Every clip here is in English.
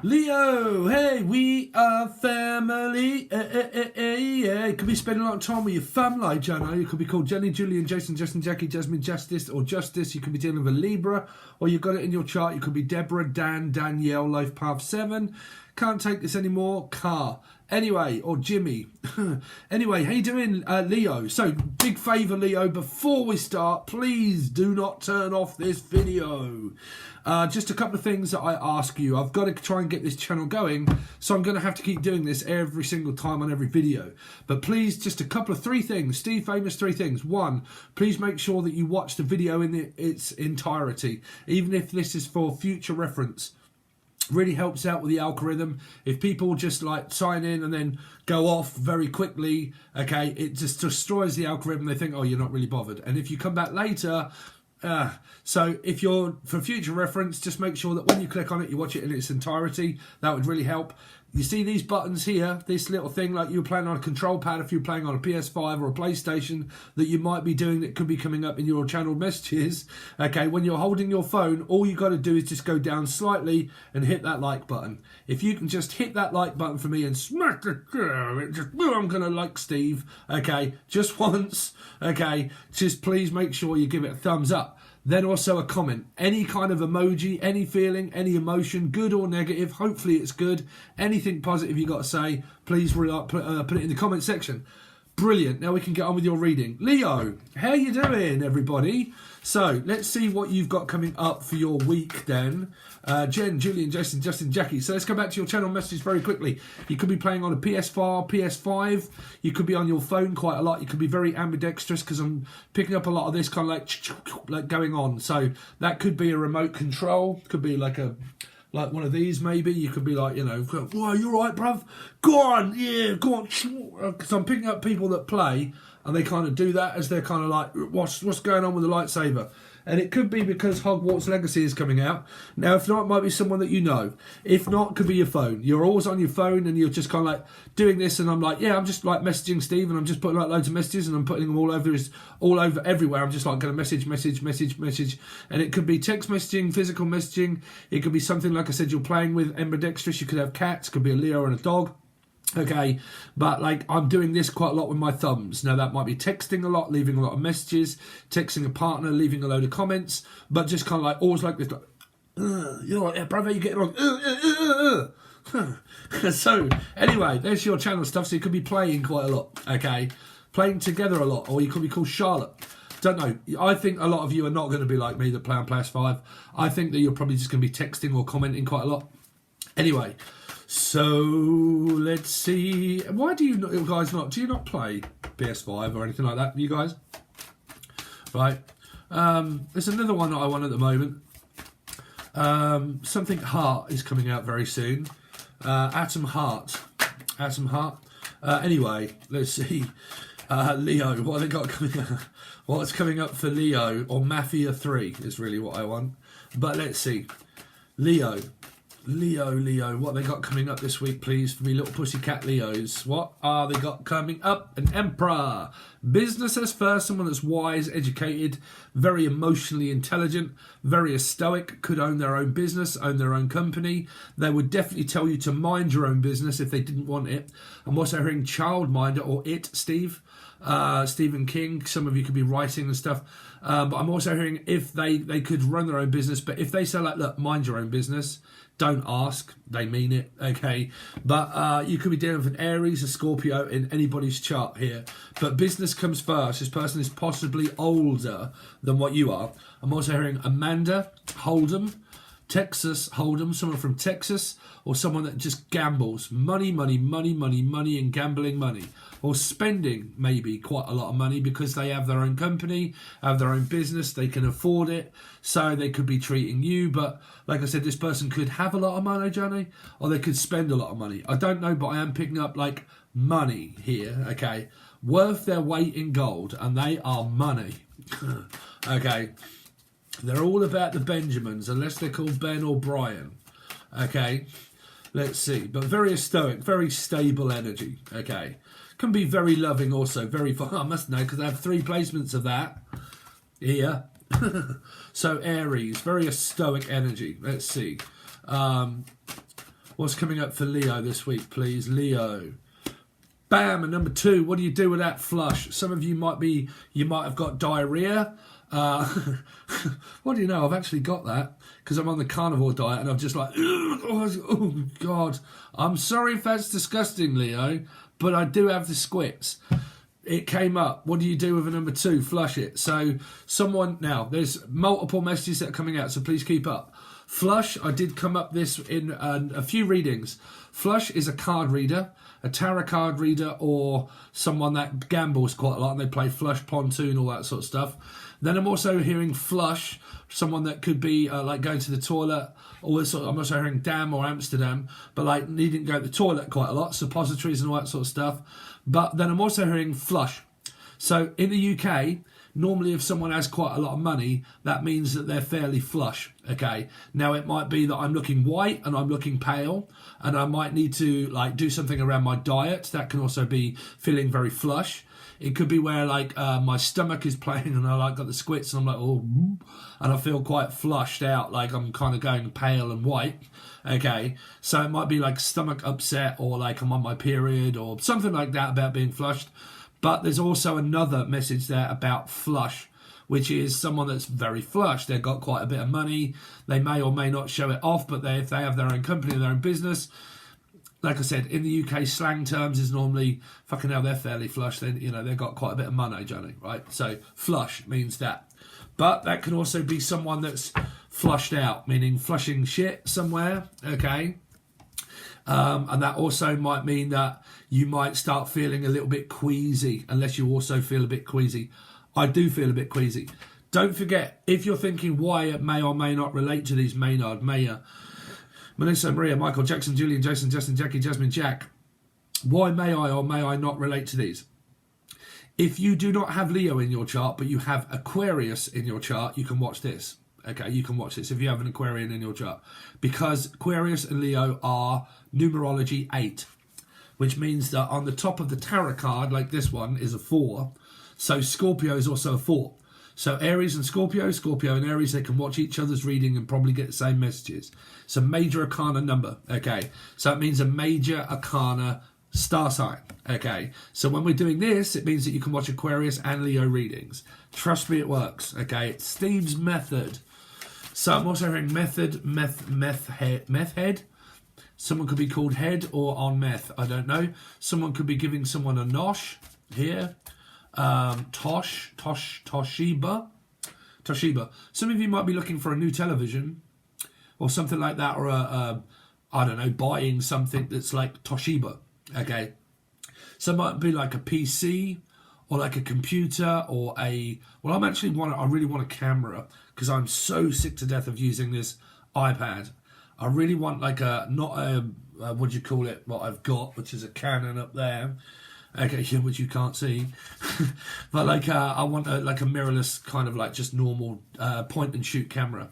Leo, hey, we are family. You could be spending a lot of time with your family, Jono. You could be called Jenny, Julian, Jason, Justin, Jackie, Jasmine, Justice, or Justice. You could be dealing with a Libra, or you've got it in your chart. You could be Deborah, Dan, Danielle, Life Path 7. Can't take this anymore. Car. Anyway, or Jimmy. Anyway, how you doing, Leo? So, big favour, Leo, before we start, please do not turn off this video. Just a couple of things that I ask you. I've got to try and get this channel going, so I'm going to have to keep doing this every single time on every video. But please, just a couple of 3 things. Steve Famous 3 things. 1, please make sure that you watch the video in its entirety, even if this is for future reference. Really helps out with the algorithm. If people just like sign in and then go off very quickly, okay, it just destroys the algorithm. They think, oh, you're not really bothered. And if you come back later, so if you're, for future reference, just make sure that when you click on it, you watch it in its entirety. That would really help. You see these buttons here, this little thing, like you're playing on a control pad, if you're playing on a PS5 or a PlayStation, that you might be doing that could be coming up in your channel messages. Okay, when you're holding your phone, all you got to do is just go down slightly and hit that like button. If you can just hit that like button for me and smack the, just, I'm going to like Steve, okay, just once, okay, just please make sure you give it a thumbs up. Then also a comment, any kind of emoji, any feeling, any emotion, good or negative. Hopefully it's good. Anything positive you got to say, please put it in the comment section. Brilliant. Now we can get on with your reading. Leo, how you doing, everybody? So let's see what you've got coming up for your week then. Jen, Julian, Jason, Justin, Jackie. So let's go back to your channel messages very quickly. You could be playing on a PS5. You could be on your phone quite a lot. You could be very ambidextrous because I'm picking up a lot of this kind of like going on. So that could be a remote control. Could be like one of these maybe. You could be like, you know, whoa, you all right, bruv? Go on, yeah, go on. Because I'm picking up people that play and they kind of do that as they're kind of like, what's going on with the lightsaber? And it could be because Hogwarts Legacy is coming out. Now, if not, it might be someone that you know. If not, it could be your phone. You're always on your phone and you're just kind of like doing this, and I'm like, yeah, I'm just like messaging Steve, and I'm just putting like loads of messages, and I'm putting them all over everywhere. I'm just like going to message, and it could be text messaging, physical messaging. It could be something like I said, you're playing with ambidextrous. You could have cats. Could be a Leo and a dog. Okay, but like I'm doing this quite a lot with my thumbs. Now that might be texting a lot, leaving a lot of messages, texting a partner, leaving a load of comments, but just kind of like always like this, like, you know, yeah, brother, you getting on. So anyway, there's your channel stuff. So you could be playing quite a lot. Okay, playing together a lot, or you could be called Charlotte. Don't know. I think a lot of you are not going to be like me that play on PS5. I think that you're probably just going to be texting or commenting quite a lot. Anyway. So let's see. Why do you guys not? Do you not play PS5 or anything like that? You guys, right? There's another one that I want at the moment. Something Heart is coming out very soon. Atom Heart. Anyway, let's see. Leo, what have they got coming up? What's coming up for Leo or Mafia 3 is really what I want. But let's see. Leo, what they got coming up this week, please, for me little pussycat Leos? What are they got coming up? An Emperor. Business as first, someone that's wise, educated, very emotionally intelligent, very stoic, could own their own business, own their own company. They would definitely tell you to mind your own business if they didn't want it. I'm also hearing childminder or it, Steve. Stephen King, some of you could be writing and stuff. But I'm also hearing if they could run their own business, but if they say like, look, mind your own business, don't ask, they mean it, okay? But you could be dealing with an Aries, a Scorpio in anybody's chart here. But business comes first. This person is possibly older than what you are. I'm also hearing Amanda Hold'em, Texas Hold'em, someone from Texas, or someone that just gambles. Money, and gambling money. Or spending maybe quite a lot of money because they have their own company, have their own business, they can afford it, so they could be treating you. But like I said, this person could have a lot of money, Johnny, or they could spend a lot of money. I don't know, but I am picking up like money here, okay? Worth their weight in gold, and they are money. Okay. They're all about the Benjamins, unless they're called Ben or Brian. Okay. Let's see. But very stoic, very stable energy. Okay. Can be very loving also. Very fun. I must know because I have 3 placements of that here. So Aries, very stoic energy. Let's see. What's coming up for Leo this week, please? Leo. Bam, and number 2, what do you do with that flush? Some of you might have got diarrhea. What do you know? I've actually got that because I'm on the carnivore diet and I'm just like, oh God. I'm sorry if that's disgusting, Leo, but I do have the squits. It came up. What do you do with a number 2? Flush it. So now, there's multiple messages that are coming out, so please keep up. Flush, I did come up this in a few readings. Flush is a card reader, a tarot card reader, or someone that gambles quite a lot and they play flush, pontoon, all that sort of stuff. Then I'm also hearing flush, someone that could be like going to the toilet, all this sort of, I'm also hearing Dam or Amsterdam, but like needing to go to the toilet quite a lot, suppositories and all that sort of stuff. But then I'm also hearing flush. So in the UK, normally if someone has quite a lot of money, that means that they're fairly flush, okay? Now it might be that I'm looking white and I'm looking pale and I might need to like do something around my diet. That can also be feeling very flush. It could be where like my stomach is playing and I like got the squits and I'm like, oh, and I feel quite flushed out, like I'm kind of going pale and white, okay? So it might be like stomach upset or like I'm on my period or something like that about being flushed. But there's also another message there about flush, which is someone that's very flush. They've got quite a bit of money. They may or may not show it off, but if they have their own company, their own business, like I said, in the UK, slang terms is normally, fucking hell, they're fairly flush. Then, you know, they've got quite a bit of money, Johnny, right? So flush means that. But that can also be someone that's flushed out, meaning flushing shit somewhere, okay? And that also might mean that you might start feeling a little bit queasy, unless you also feel a bit queasy. I do feel a bit queasy. Don't forget, if you're thinking why it may or may not relate to these Maynard, Mayer, Melissa, Maria, Michael, Jackson, Julian, Jason, Justin, Jackie, Jasmine, Jack, why may I or may I not relate to these? If you do not have Leo in your chart, but you have Aquarius in your chart, you can watch this. Okay, you can watch this if you have an Aquarian in your chart. Because Aquarius and Leo are numerology 8, which means that on the top of the tarot card, like this one, is a 4. So Scorpio is also a 4. So Aries and Scorpio, Scorpio and Aries, they can watch each other's reading and probably get the same messages. It's a major arcana number, okay? So it means a major arcana star sign, okay? So when we're doing this, it means that you can watch Aquarius and Leo readings. Trust me, it works, okay? It's Steve's method. So I'm also hearing meth head. Someone could be called head or on meth, I don't know. Someone could be giving someone a nosh here. Toshiba. Some of you might be looking for a new television or something like that, or I don't know, buying something that's like Toshiba, okay? So it might be like a PC or like a computer or I really want a camera because I'm so sick to death of using this iPad. I really want like what do you call it, what I've got, which is a Canon up there. Okay, yeah, which you can't see. But like, I want a mirrorless kind of like just normal point and shoot camera.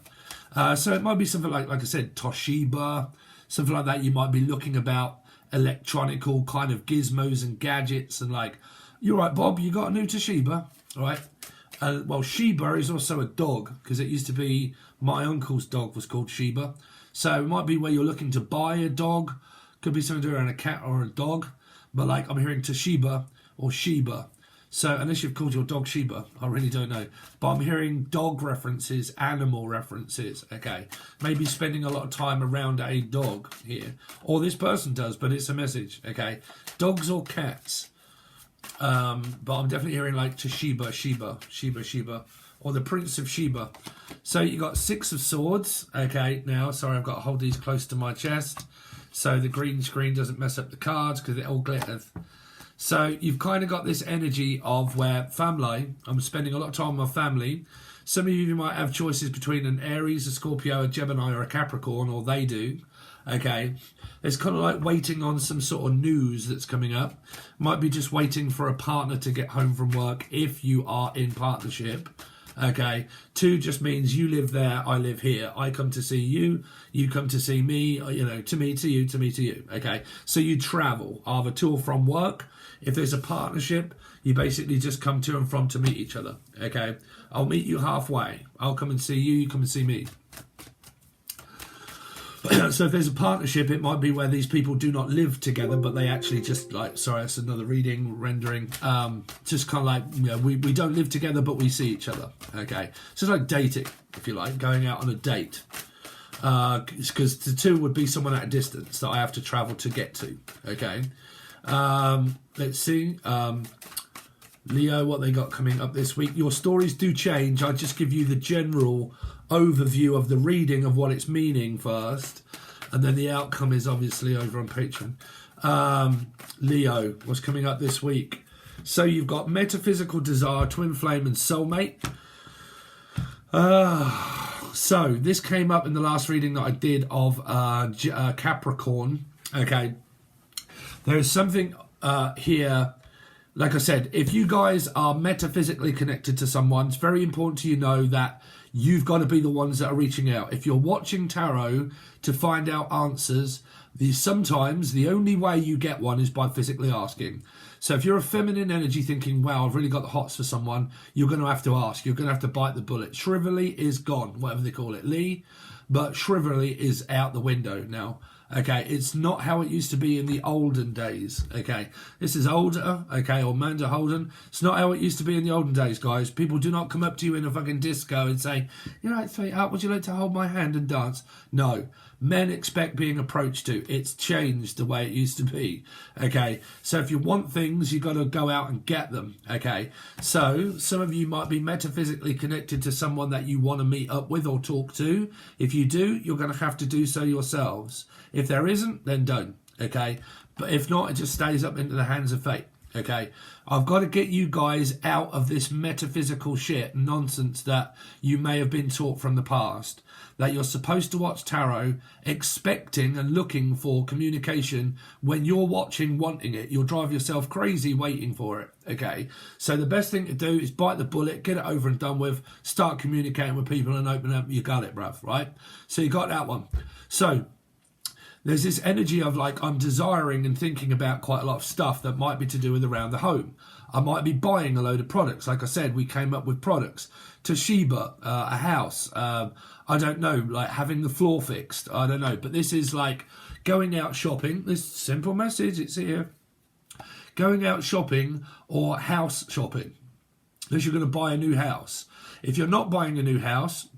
So it might be something like I said, Toshiba, something like that. You might be looking about electronical kind of gizmos and gadgets and like, you're right, Bob, you got a new Toshiba, all right? Well, Sheba is also a dog because it used to be my uncle's dog was called Sheba. So it might be where you're looking to buy a dog. Could be something to do around a cat or a dog. But like I'm hearing Toshiba or Sheba. So unless you've called your dog Sheba, I really don't know. But I'm hearing dog references, animal references. Okay. Maybe spending a lot of time around a dog here. Or this person does, but it's a message. Okay. Dogs or cats. But I'm definitely hearing like Toshiba, Sheba. Or the Prince of Sheba. So you got 6 of Swords. Okay. Now, sorry, I've got to hold these close to my chest. So the green screen doesn't mess up the cards because it all glitters. So you've kind of got this energy of where family, I'm spending a lot of time with my family. Some of you might have choices between an Aries, a Scorpio, a Gemini or a Capricorn, or they do. Okay. It's kind of like waiting on some sort of news that's coming up. Might be just waiting for a partner to get home from work if you are in partnership. Okay, 2 just means you live there, I live here. I come to see you, you come to see me, you know, to me, to you, to me, to you. Okay, so you travel either to or from work. If there's a partnership, you basically just come to and from to meet each other. Okay, I'll meet you halfway. I'll come and see you, you come and see me. So if there's a partnership, it might be where these people do not live together, but they actually just like, sorry, that's another rendering. Just kind of like, you know, we don't live together, but we see each other. Okay. So it's like dating, if you like, going out on a date. Because the two would be someone at a distance that I have to travel to get to. Okay. Let's see. Leo, what they got coming up this week. Your stories do change. I just give you the general overview of the reading of what it's meaning first, and then the outcome is obviously over on Patreon. Leo, what's coming up this week? So you've got metaphysical desire, twin flame, and soulmate. So this came up in the last reading that I did of Capricorn. Okay, there is something here. Like I said, if you guys are metaphysically connected to someone, it's very important to you know that you've got to be the ones that are reaching out. If you're watching tarot to find out answers, sometimes the only way you get one is by physically asking. So if you're a feminine energy thinking, wow, I've really got the hots for someone, you're going to have to ask. You're going to have to bite the bullet. Shrivelly is gone, whatever they call it, Lee. But shrivelly is out the window now. Okay, it's not how it used to be in the olden days. Okay, this is older. Okay, or Amanda Holden. It's not how it used to be in the olden days, guys. People do not come up to you in a fucking disco and say, "You're right, sweetheart, would you like to hold my hand and dance?" No, men expect being approached to. It's changed the way it used to be. Okay, so if you want things, you got to go out and get them. Okay, so some of you might be metaphysically connected to someone that you want to meet up with or talk to. If you do, you're going to have to do so yourselves. If there isn't, then don't, okay? But if not, it just stays up into the hands of fate, okay? I've got to get you guys out of this metaphysical shit nonsense that you may have been taught from the past, that you're supposed to watch tarot expecting and looking for communication when you're watching wanting it. You'll drive yourself crazy waiting for it, okay? So the best thing to do is bite the bullet, get it over and done with, start communicating with people and open up your gullet, bruv, right? So you got that one. So there's this energy of like I'm desiring and thinking about quite a lot of stuff that might be to do with around the home. I might be buying a load of products. Like I said, we came up with products. Toshiba, a house. I don't know, like having the floor fixed. I don't know. But this is like going out shopping. This simple message, it's here. Going out shopping or house shopping. Unless you're going to buy a new house. If you're not buying a new house,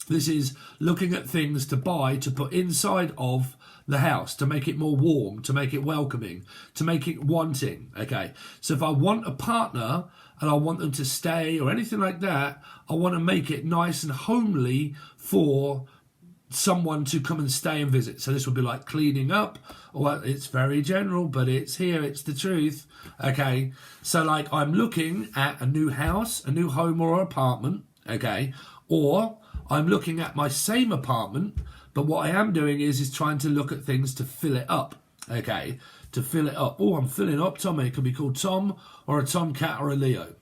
this is looking at things to buy to put inside of the house to make it more warm, to make it welcoming, to make it wanting, okay? So if I want a partner and I want them to stay or anything like that, I want to make it nice and homely for someone to come and stay and visit. So this would be like cleaning up, or it's very general, but it's here, it's the truth, okay? So like I'm looking at a new house, a new home or apartment, okay? Or I'm looking at my same apartment, but what I am doing is trying to look at things to fill it up, okay? To fill it up. Oh, I'm filling up Tommy. It could be called Tom or a Tomcat or a Leo,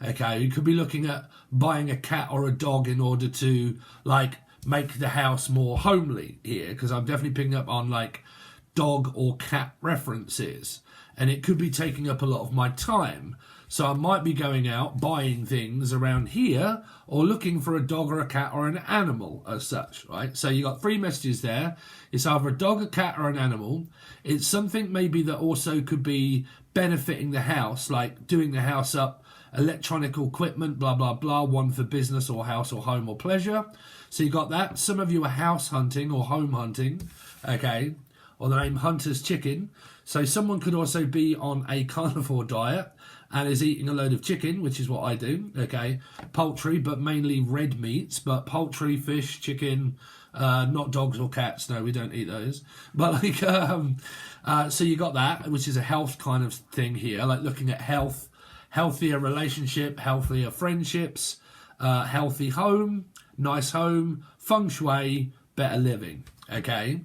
okay? You could be looking at buying a cat or a dog in order to, like, make the house more homely here, because I'm definitely picking up on, like, dog or cat references. And it could be taking up a lot of my time. So I might be going out buying things around here or looking for a dog or a cat or an animal as such, right? So you got three messages there. It's either a dog, a cat or an animal. It's something maybe that also could be benefiting the house, like doing the house up, electronic equipment, blah, blah, blah, one for business or house or home or pleasure. So you got that. Some of you are house hunting or home hunting, okay, or the name Hunter's Chicken. So someone could also be on a carnivore diet and is eating a load of chicken, which is what I do, okay? Poultry, but mainly red meats, but poultry, fish, chicken, not dogs or cats. No, we don't eat those. But like, so you got that, which is a health kind of thing here, like looking at health, healthier relationship, healthier friendships, healthy home, nice home, feng shui, better living, okay?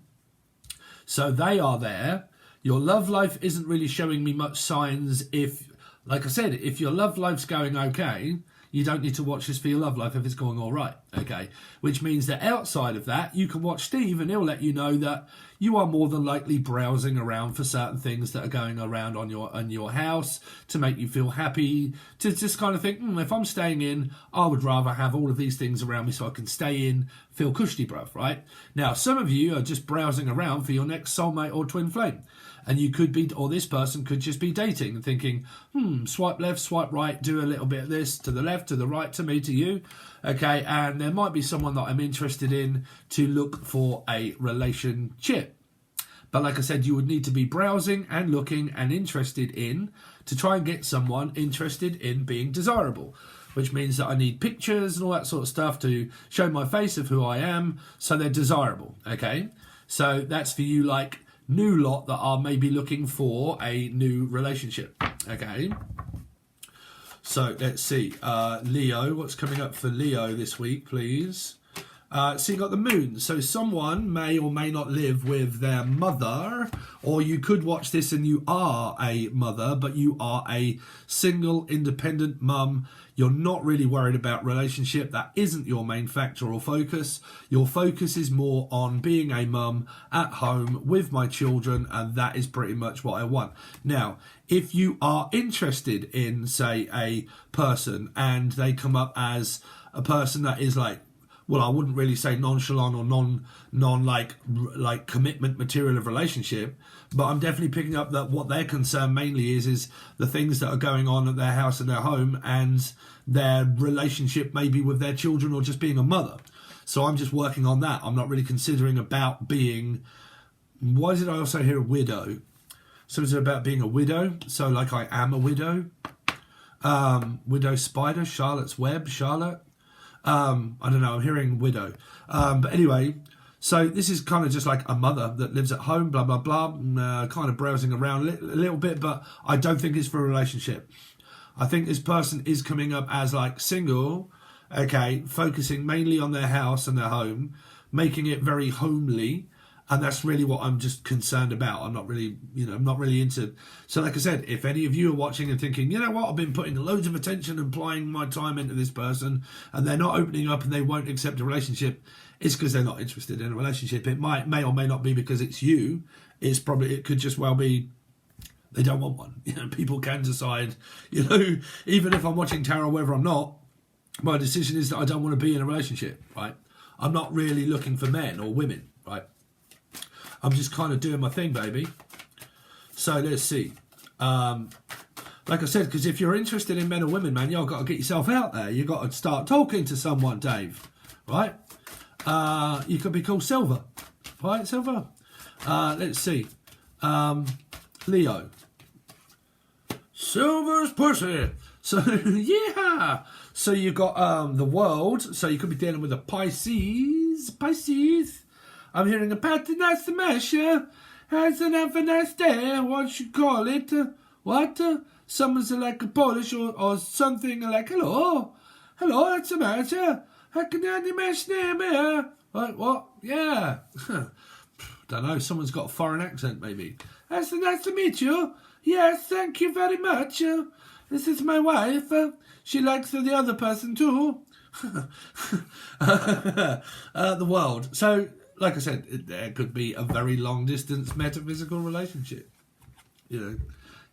So they are there. Your love life isn't really showing me much signs. If, like I said, if your love life's going okay, you don't need to watch this for your love life if it's going all right, okay? Which means that outside of that, you can watch Steve and he'll let you know that you are more than likely browsing around for certain things that are going around on your house to make you feel happy, to just kind of think, if I'm staying in, I would rather have all of these things around me so I can stay in, feel cushy, bruv, right? Now, some of you are just browsing around for your next soulmate or twin flame. And you could be, or this person could just be dating and thinking, swipe left, swipe right, do a little bit of this, to the left, to the right, to me, to you. Okay, and there might be someone that I'm interested in to look for a relationship. But like I said, you would need to be browsing and looking and interested in to try and get someone interested in being desirable, which means that I need pictures and all that sort of stuff to show my face of who I am so they're desirable, okay? So that's for you, like, new lot that are maybe looking for a new relationship, okay? So let's see, Leo, what's coming up for Leo this week, please? So you got the moon. So someone may or may not live with their mother, or you could watch this and you are a mother, but you are a single, independent mum. You're not really worried about relationship. That isn't your main factor or focus. Your focus is more on being a mum at home with my children, and that is pretty much what I want. Now, if you are interested in, say, a person and they come up as a person that is like, well, I wouldn't really say nonchalant or non like commitment material of relationship, but I'm definitely picking up that what their concern mainly is the things that are going on at their house and their home and their relationship maybe with their children or just being a mother. So I'm just working on that. I'm not really considering about being, why did I also hear a widow? So is it about being a widow? So like I am a widow. Widow spider, Charlotte's Web, Charlotte. I don't know, I'm hearing widow. But anyway, so this is kind of just like a mother that lives at home, blah, blah, blah, kind of browsing around a little bit, but I don't think it's for a relationship. I think this person is coming up as like single, okay, focusing mainly on their house and their home, making it very homely. And that's really what I'm just concerned about. I'm not really, I'm not really into... So like I said, if any of you are watching and thinking, you know what, I've been putting loads of attention and applying my time into this person and they're not opening up and they won't accept a relationship, it's because they're not interested in a relationship. It may or may not be because it's you. It could just well be they don't want one. People can decide, even if I'm watching tarot, whether I'm not, my decision is that I don't want to be in a relationship, right? I'm not really looking for men or women, right? I'm just kind of doing my thing, baby. So let's see. Like I said, because if you're interested in men or women, man, you've got to get yourself out there. You've got to start talking to someone, Dave. Right? You could be called Silver. Right, Silver? Let's see. Leo. Silver's pussy. So, yeah. So you've got the world. So you could be dealing with a Pisces. I'm hearing about the nice measure. Has an have a nice day. What you call it? What? Someone's like a Polish or something like, hello, that's a measure. How can I mesh name here? What? Yeah. Don't know. Someone's got a foreign accent, maybe. That's nice to meet you. Yes, thank you very much. This is my wife. She likes the other person too. The world. So, like I said, there could be a very long-distance metaphysical relationship.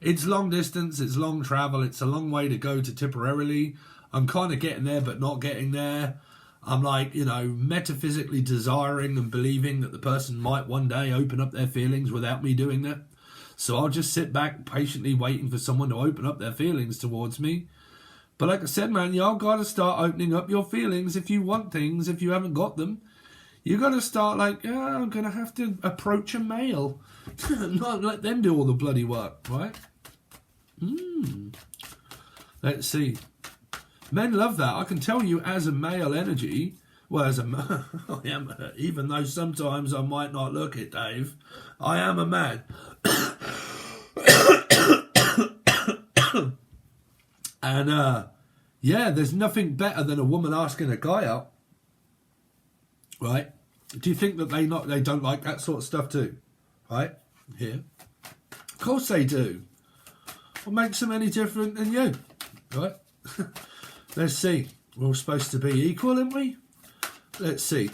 It's long distance, it's long travel, it's a long way to go to Tipperary. I'm kind of getting there, but not getting there. I'm like, metaphysically desiring and believing that the person might one day open up their feelings without me doing that. So I'll just sit back patiently waiting for someone to open up their feelings towards me. But like I said, man, y'all got to start opening up your feelings if you want things, if you haven't got them. You got to start like, I'm going to have to approach a male. Not let them do all the bloody work, right? Let's see. Men love that. I can tell you as a male energy, well, I am, even though sometimes I might not look it, Dave, I am a man. And, there's nothing better than a woman asking a guy out. Right? Do you think that they don't like that sort of stuff too? Right? Here. Of course they do. What makes them any different than you? Right? Let's see. We're all supposed to be equal, aren't we? Let's see.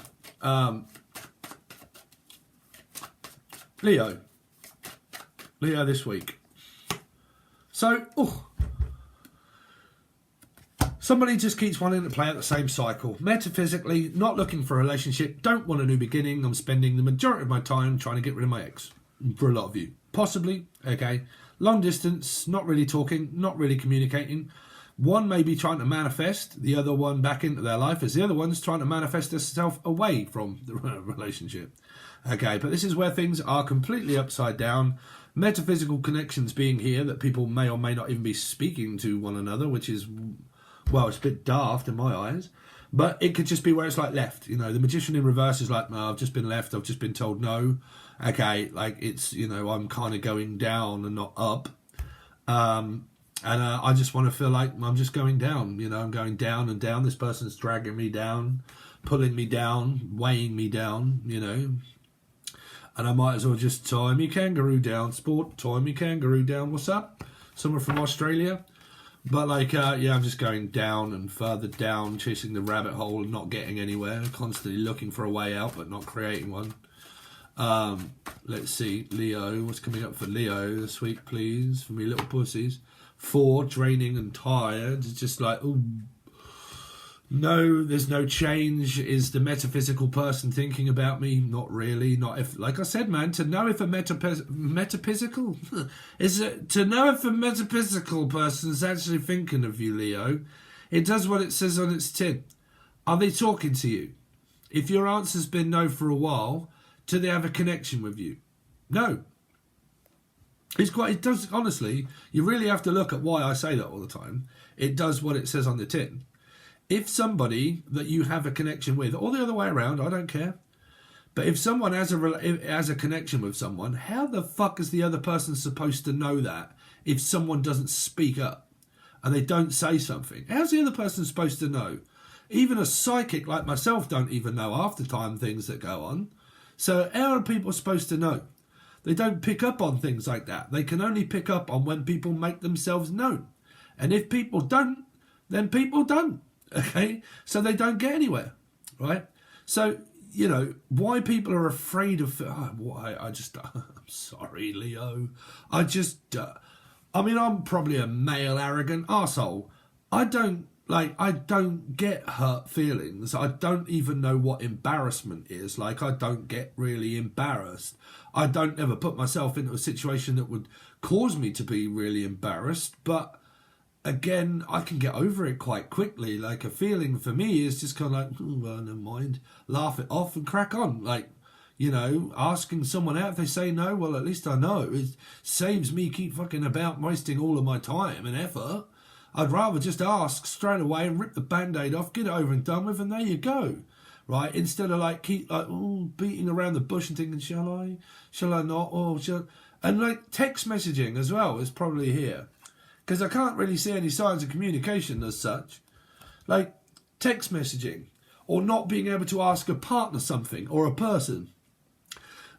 Leo this week. So, somebody just keeps wanting to play out the same cycle. Metaphysically, not looking for a relationship, don't want a new beginning. I'm spending the majority of my time trying to get rid of my ex. For a lot of you. Possibly, okay. Long distance, not really talking, not really communicating. One may be trying to manifest the other one back into their life, as the other one's trying to manifest herself away from the relationship. Okay, but this is where things are completely upside down. Metaphysical connections being here, that people may or may not even be speaking to one another, which is, well, it's a bit daft in my eyes. But it could just be where it's like left. You know, the magician in reverse is like, no, I've just been left, I've just been told no. Okay, like it's, you know, I'm kind of going down and not up. And I just want to feel like I'm just going down. You know, I'm going down and down. This person's dragging me down, pulling me down, weighing me down, you know. And I might as well just tie me kangaroo down. Sport, tie me kangaroo down. What's up? Someone from Australia. But like, yeah, I'm just going down and further down, chasing the rabbit hole and not getting anywhere. Constantly looking for a way out, but not creating one. Let's see, Leo. What's coming up for Leo this week, please? For me little pussies. 4, draining and tired. It's just like, ooh. No, there's no change. Is the metaphysical person thinking about me? Not really. Not if, like I said, man, to know if a metaphysical is it, to know if a metaphysical person is actually thinking of you, Leo, it does what it says on its tin. Are they talking to you? If your answer's been no for a while, do they have a connection with you? No. It does, honestly, you really have to look at why I say that all the time. It does what it says on the tin. If somebody that you have a connection with, or the other way around, I don't care. But if someone has a connection with someone, how the fuck is the other person supposed to know that if someone doesn't speak up and they don't say something? How's the other person supposed to know? Even a psychic like myself don't even know half the time things that go on. So how are people supposed to know? They don't pick up on things like that. They can only pick up on when people make themselves known. And if people don't, then people don't. Okay? So they don't get anywhere. Right? So, you know, why people are afraid of... I'm sorry, Leo. I mean, I'm probably a male arrogant arsehole. I don't get hurt feelings. I don't even know what embarrassment is. Like, I don't get really embarrassed. I don't ever put myself into a situation that would cause me to be really embarrassed. But again, I can get over it quite quickly. Like, a feeling for me is just kind of like, well, never mind. Laugh it off and crack on. Like, you know, asking someone out, if they say no, well, at least I know. It saves me keep fucking about wasting all of my time and effort. I'd rather just ask straight away and rip the Band-Aid off, get it over and done with, and there you go. Right? Instead of like keep like beating around the bush and thinking, shall I not? Or shall... And like text messaging as well is probably here. Because I can't really see any signs of communication as such. Like text messaging. Or not being able to ask a partner something or a person.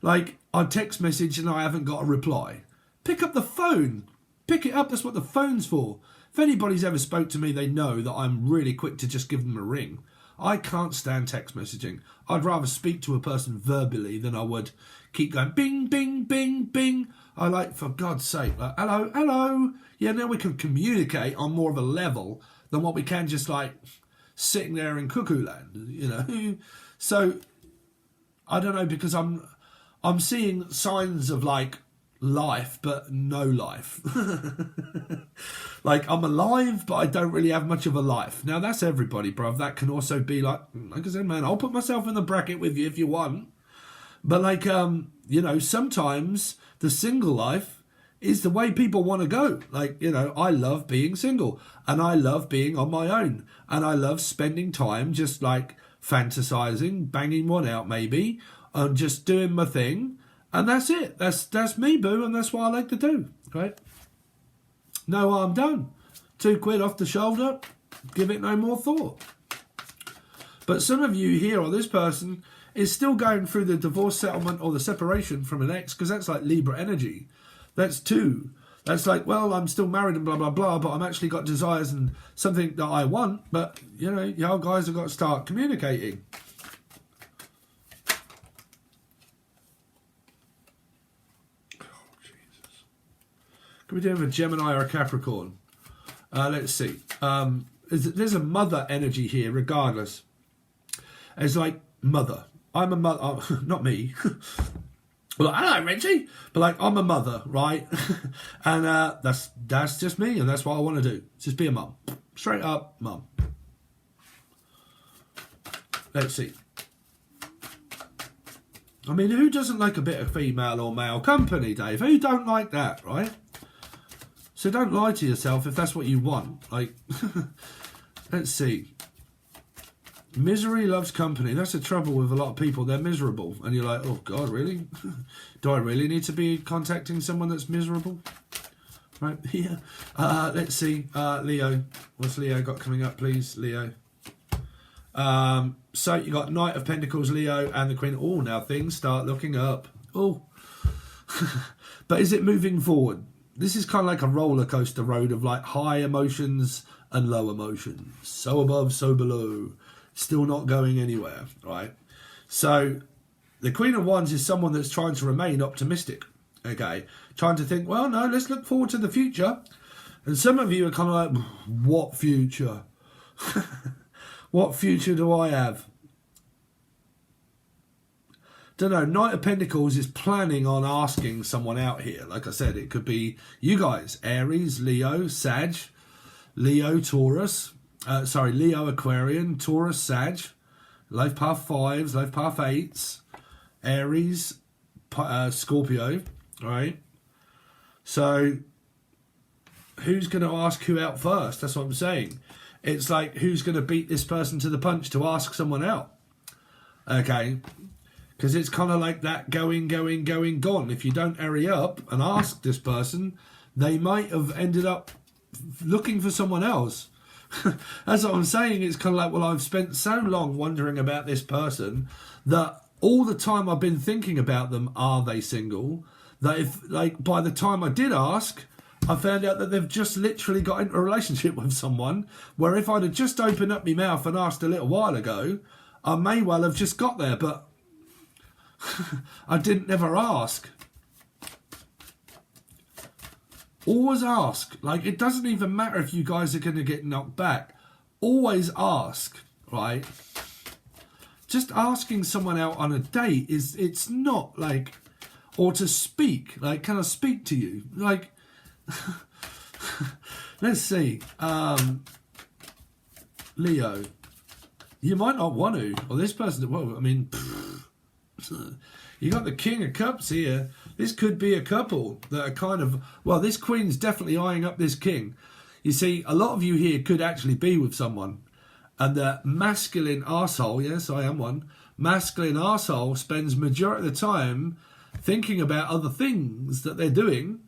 Like I text message and I haven't got a reply. Pick up the phone. Pick it up, that's what the phone's for. If anybody's ever spoke to me, they know that I'm really quick to just give them a ring. I can't stand text messaging. I'd rather speak to a person verbally than I would keep going bing, bing, bing, bing. I like, for God's sake, like, hello, hello. Yeah, now we can communicate on more of a level than what we can just like sitting there in cuckoo land, you know. So, I don't know, because I'm seeing signs of like life, but no life. Like, I'm alive, but I don't really have much of a life. Now, that's everybody, bruv. That can also be like I said, man, I'll put myself in the bracket with you if you want. But like, you know, sometimes the single life is the way people want to go. Like, you know, I love being single and I love being on my own and I love spending time just like fantasizing, banging one out maybe, and just doing my thing. And that's it. That's me, boo, and that's what I like to do, right? No harm done. £2 off the shoulder. Give it no more thought. But some of you here, or this person, is still going through the divorce settlement or the separation from an ex, because that's like Libra energy. That's 2. That's like, well, I'm still married and blah, blah, blah, but I've actually got desires and something that I want. But, you know, y'all guys have got to start communicating. Could be dealing with a Gemini or a Capricorn. Let's see. There's a mother energy here, regardless. It's like mother. I'm a mother. Not me. Well, hello, Reggie. But like, I'm a mother, right? And that's just me, and that's what I want to do. Just be a mum. Straight up, mum. Let's see. I mean, who doesn't like a bit of female or male company, Dave? Who don't like that, right? So don't lie to yourself if that's what you want. Like, let's see. Misery loves company. That's the trouble with a lot of people. They're miserable. And you're like, oh, God, really? Do I really need to be contacting someone that's miserable? Right, yeah. Let's see. Leo. What's Leo got coming up, please? Leo. So you got Knight of Pentacles, Leo, and the Queen. Oh, now things start looking up. Oh. But is it moving forward? This is kind of like a roller coaster road of like high emotions and low emotions. So above, so below. Still not going anywhere, right? So the Queen of Wands is someone that's trying to remain optimistic, okay? Trying to think, well, no, let's look forward to the future. And some of you are kind of like, what future? What future do I have? Don't know. Knight of Pentacles is planning on asking someone out here. Like I said, it could be you guys. Aries, Leo, Sag, Leo, Taurus. Leo, Aquarian, Taurus, Sag. Life path 5s, life path 8s. Aries, Scorpio. Right? So, who's going to ask who out first? That's what I'm saying. It's like, who's going to beat this person to the punch to ask someone out? Okay? Because it's kind of like that going, gone. If you don't hurry up and ask this person, they might have ended up looking for someone else. That's what I'm saying. It's kind of like, well, I've spent so long wondering about this person that all the time I've been thinking about them, are they single? That if, like, by the time I did ask, I found out that they've just literally got into a relationship with someone, where if I'd have just opened up my mouth and asked a little while ago, I may well have just got there, but I didn't never ask. Always ask. Like, it doesn't even matter if you guys are going to get knocked back. Always ask, right? Just asking someone out on a date it's not like, or to speak, like, can I speak to you? Like, let's see. Leo, you might not want to, or this person, well, I mean, you got the King of Cups here. This could be a couple that are kind of, well, this Queen's definitely eyeing up this King. You see, a lot of you here could actually be with someone, and the masculine arsehole, yes, I am one, masculine arsehole spends majority of the time thinking about other things that they're doing,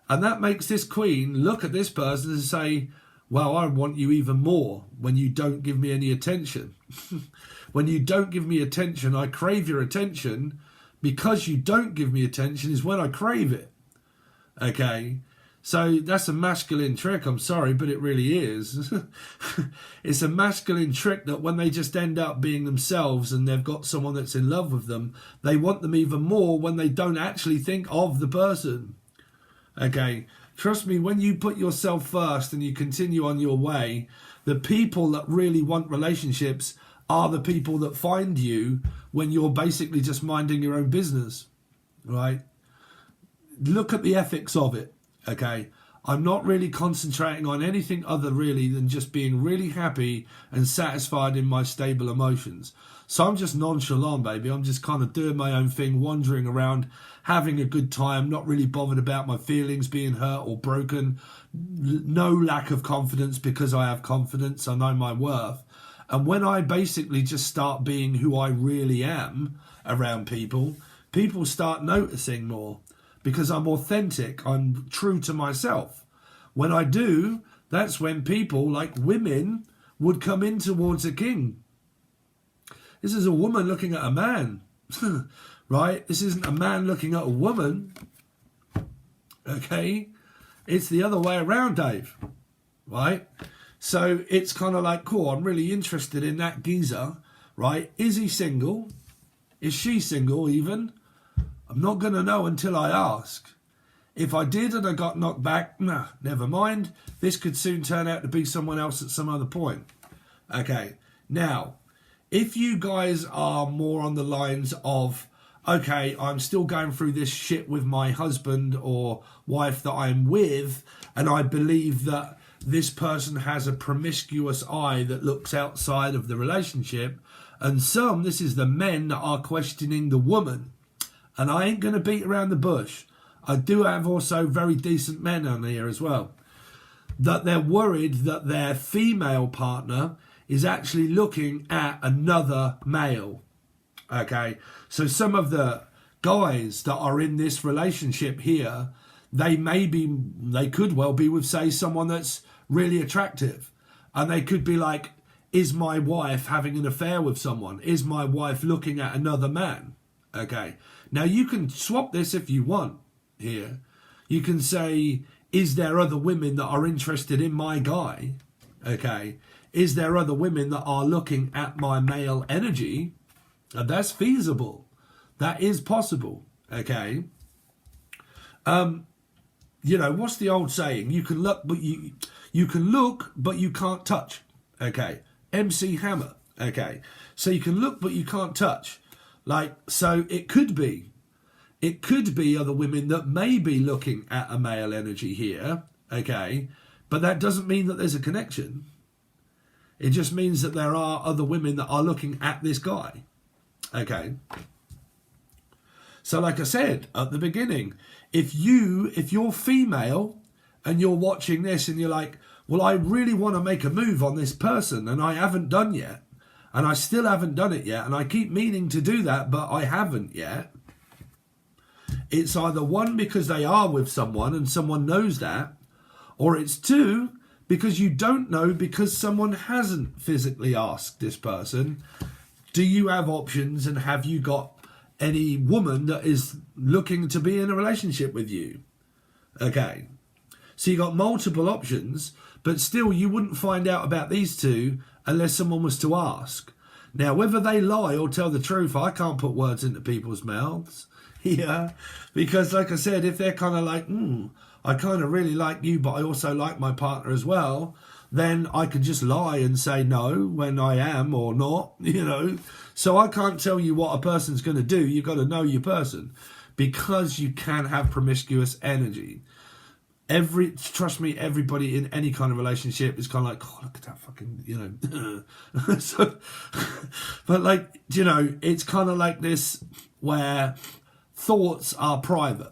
and that makes this Queen look at this person and say, well, I want you even more when you don't give me any attention. When you don't give me attention, I crave your attention. Because you don't give me attention is when I crave it. Okay? So that's a masculine trick, I'm sorry, but it really is. It's a masculine trick that when they just end up being themselves and they've got someone that's in love with them, they want them even more when they don't actually think of the person. Okay? Trust me, when you put yourself first and you continue on your way, the people that really want relationships are the people that find you when you're basically just minding your own business, right? Look at the ethics of it, okay? I'm not really concentrating on anything other really than just being really happy and satisfied in my stable emotions. So I'm just nonchalant, baby. I'm just kind of doing my own thing, wandering around, having a good time, not really bothered about my feelings being hurt or broken. No lack of confidence because I have confidence. I know my worth. And when I basically just start being who I really am around people, people start noticing more because I'm authentic. I'm true to myself. When I do, that's when people, like women, would come in towards a king. This is a woman looking at a man, right? This isn't a man looking at a woman, okay? It's the other way around, Dave, right? So it's kind of like, cool, I'm really interested in that geezer, right? Is he single? Is she single even? I'm not going to know until I ask. If I did and I got knocked back, nah, never mind. This could soon turn out to be someone else at some other point. Okay, now, if you guys are more on the lines of, okay, I'm still going through this shit with my husband or wife that I'm with, and I believe that this person has a promiscuous eye that looks outside of the relationship, and this is the men that are questioning the woman. And I ain't going to beat around the bush. I do have also very decent men on here as well, that they're worried that their female partner is actually looking at another male. Okay, so some of the guys that are in this relationship here, they could well be with, say, someone that's really attractive, and they could be like, is my wife having an affair with someone? Is my wife looking at another man? Okay, now you can swap this if you want here. You can say, is there other women that are interested in my guy? Okay, is there other women that are looking at my male energy? And that's feasible. That is possible. Okay. You know, what's the old saying? You can look, but you can't touch. Okay. MC Hammer. Okay. So you can look, but you can't touch. Like, so it could be other women that may be looking at a male energy here. Okay. But that doesn't mean that there's a connection. It just means that there are other women that are looking at this guy. Okay. So like I said at the beginning, if you're female and you're watching this and you're like, well, I really want to make a move on this person and I haven't done yet, and I still haven't done it yet, and I keep meaning to do that, but I haven't yet. It's either one, because they are with someone and someone knows that, or it's two, because you don't know because someone hasn't physically asked this person, do you have options and have you got any woman that is looking to be in a relationship with you? Okay. So you got multiple options, but still you wouldn't find out about these two unless someone was to ask. Now, whether they lie or tell the truth, I can't put words into people's mouths. Yeah. Because like I said, if they're kind of like, I kind of really like you, but I also like my partner as well, then I could just lie and say no when I am or not, you know. So I can't tell you what a person's going to do. You've got to know your person, because you can have promiscuous energy. Trust me, everybody in any kind of relationship is kind of like, oh, look at that fucking, you know. So, but like, you know, it's kind of like this where thoughts are private.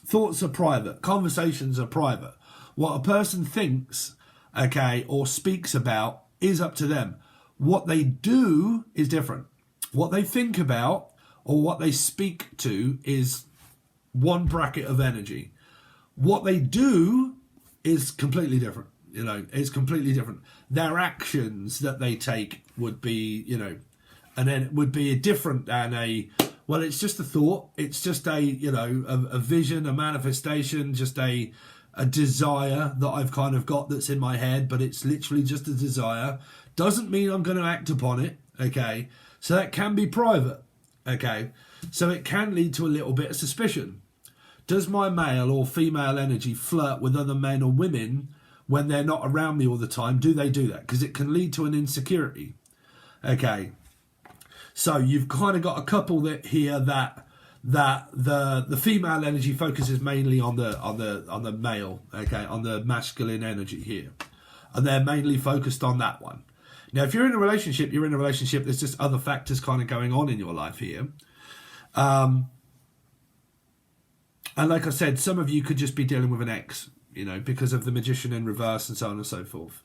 Thoughts are private. Conversations are private. What a person thinks, okay, or speaks about is up to them. What they do is different. What they think about or what they speak to is one bracket of energy. What they do is completely different. You know, it's completely different. Their actions that they take would be, you know, and then it would be different than well, it's just a thought. It's just a, you know, a vision, a manifestation, just a desire that I've kind of got that's in my head, but it's literally just a desire. Doesn't mean I'm going to act upon it, okay? So that can be private, okay? So it can lead to a little bit of suspicion. Does my male or female energy flirt with other men or women when they're not around me all the time? Do they do that? Because it can lead to an insecurity, okay? So you've kind of got a couple that here that the female energy focuses mainly on the male, okay, on the masculine energy here, and they're mainly focused on that one. Now, if you're in a relationship, there's just other factors kind of going on in your life here, and like I said, some of you could just be dealing with an ex, you know, because of the Magician in reverse and so on and so forth.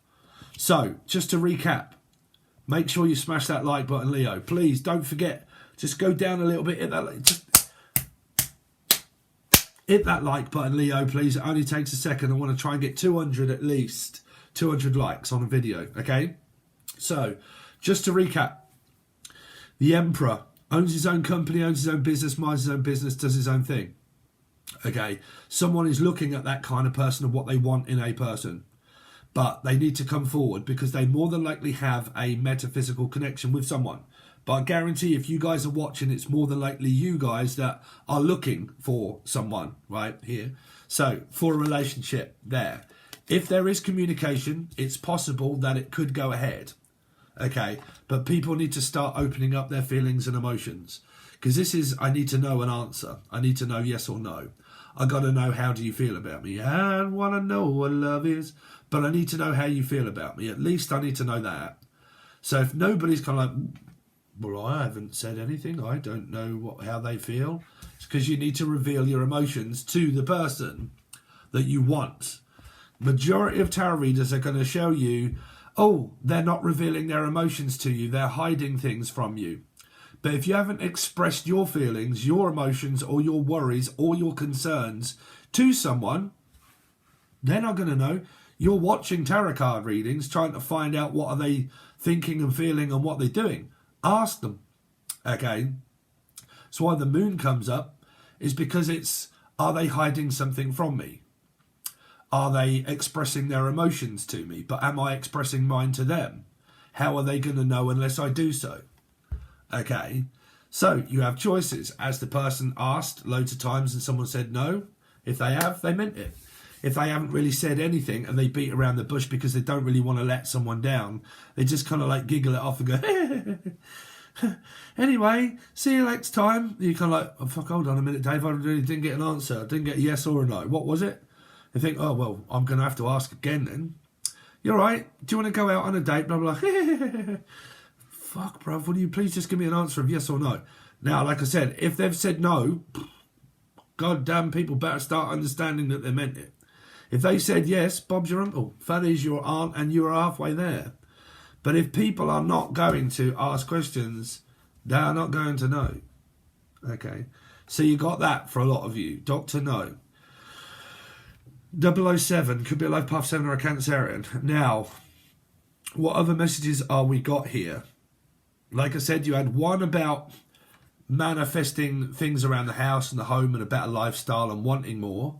So just to recap, make sure you smash that like button, Leo. Please don't forget. Just go down a little bit. Hit that like button, Leo, please. It only takes a second. I want to try and get 200 at least. 200 likes on a video, okay? So, just to recap. The Emperor owns his own company, owns his own business, minds his own business, does his own thing. Okay? Someone is looking at that kind of person of what they want in a person. But they need to come forward because they more than likely have a metaphysical connection with someone. But I guarantee if you guys are watching, it's more than likely you guys that are looking for someone right here. So for a relationship there, if there is communication, it's possible that it could go ahead. Okay, but people need to start opening up their feelings and emotions. Because this is, I need to know an answer. I need to know yes or no. I got to know, how do you feel about me? I want to know what love is. But I need to know how you feel about me. At least I need to know that. So if nobody's kind of like, well, I haven't said anything, I don't know how they feel. It's because you need to reveal your emotions to the person that you want. Majority of tarot readers are going to show you, oh, they're not revealing their emotions to you. They're hiding things from you. But if you haven't expressed your feelings, your emotions, or your worries, or your concerns to someone, they're not going to know. You're watching tarot card readings, trying to find out what are they thinking and feeling and what they're doing. Ask them. Okay? So why the moon comes up is because it's, are they hiding something from me? Are they expressing their emotions to me? But am I expressing mine to them? How are they going to know unless I do so? Okay, so you have choices. As the person asked loads of times and someone said no, if they have, they meant it. If they haven't really said anything and they beat around the bush because they don't really want to let someone down, they just kind of like giggle it off and go, anyway, see you next time. You kind of like, oh, fuck, hold on a minute, Dave, I really didn't get an answer. I didn't get a yes or a no. What was it? They think, oh, well, I'm going to have to ask again then. You're right. Do you want to go out on a date? Blah, blah, blah. Fuck, bruv, will you please just give me an answer of yes or no? Now, like I said, if they've said no, goddamn, people better start understanding that they meant it. If they said yes, Bob's your uncle, that is your aunt, and you are halfway there. But if people are not going to ask questions, they are not going to know. Okay, so you got that for a lot of you. Dr. No. 007, could be a life path 7 or a Cancerian. Now, what other messages are we got here? Like I said, you had one about manifesting things around the house and the home and a better lifestyle and wanting more.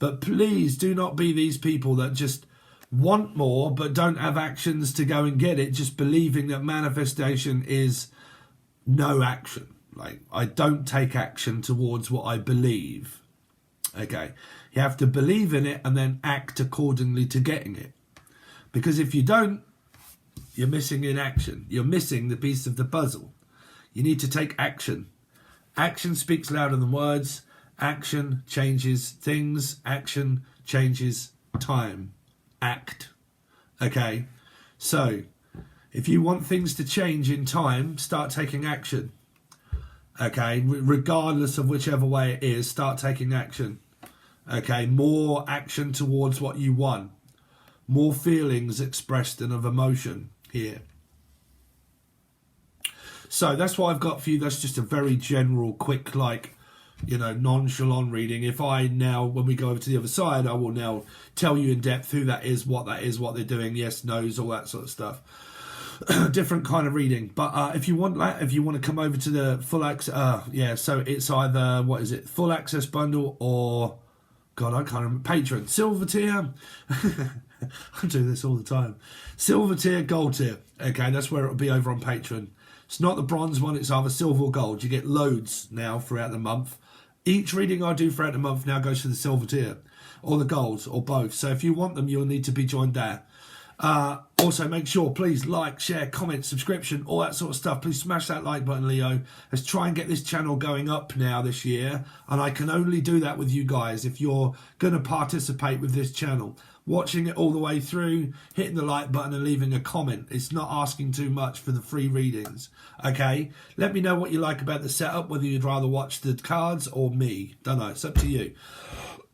But please do not be these people that just want more but don't have actions to go and get it, just believing that manifestation is no action. Like, I don't take action towards what I believe. Okay, you have to believe in it and then act accordingly to getting it. Because if you don't, you're missing in action. You're missing the piece of the puzzle. You need to take action. Action speaks louder than words. Action changes things. Action changes time. Act. Okay? So, if you want things to change in time, start taking action. Okay? Regardless of whichever way it is, start taking action. Okay? More action towards what you want. More feelings expressed and of emotion here. So that's what I've got for you. That's just a very general, quick, like, you know, nonchalant reading. If I now, when we go over to the other side, I will now tell you in depth who that is, what they're doing, yes, no's, all that sort of stuff. Different kind of reading. But if you want that, if you want to come over to the full access, yeah, so it's either, what is it, full access bundle or, God, I can't remember, Patreon, silver tier. I do this all the time. Silver tier, gold tier. Okay, that's where it'll be over on Patreon. It's not the bronze one, it's either silver or gold. You get loads now throughout the month. Each reading I do throughout the month now goes to the silver tier, or the gold, or both. So if you want them, you'll need to be joined there. Also, make sure, please, like, share, comment, subscription, all that sort of stuff. Please smash that like button, Leo. Let's try and get this channel going up now this year. And I can only do that with you guys if you're going to participate with this channel. Watching it all the way through, hitting the like button and leaving a comment. It's not asking too much for the free readings. Okay? Let me know what you like about the setup, whether you'd rather watch the cards or me. Don't know. It's up to you.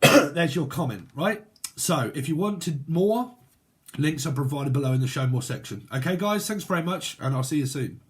There's your comment, right? So, if you wanted more, links are provided below in the show more section. Okay, guys? Thanks very much, and I'll see you soon.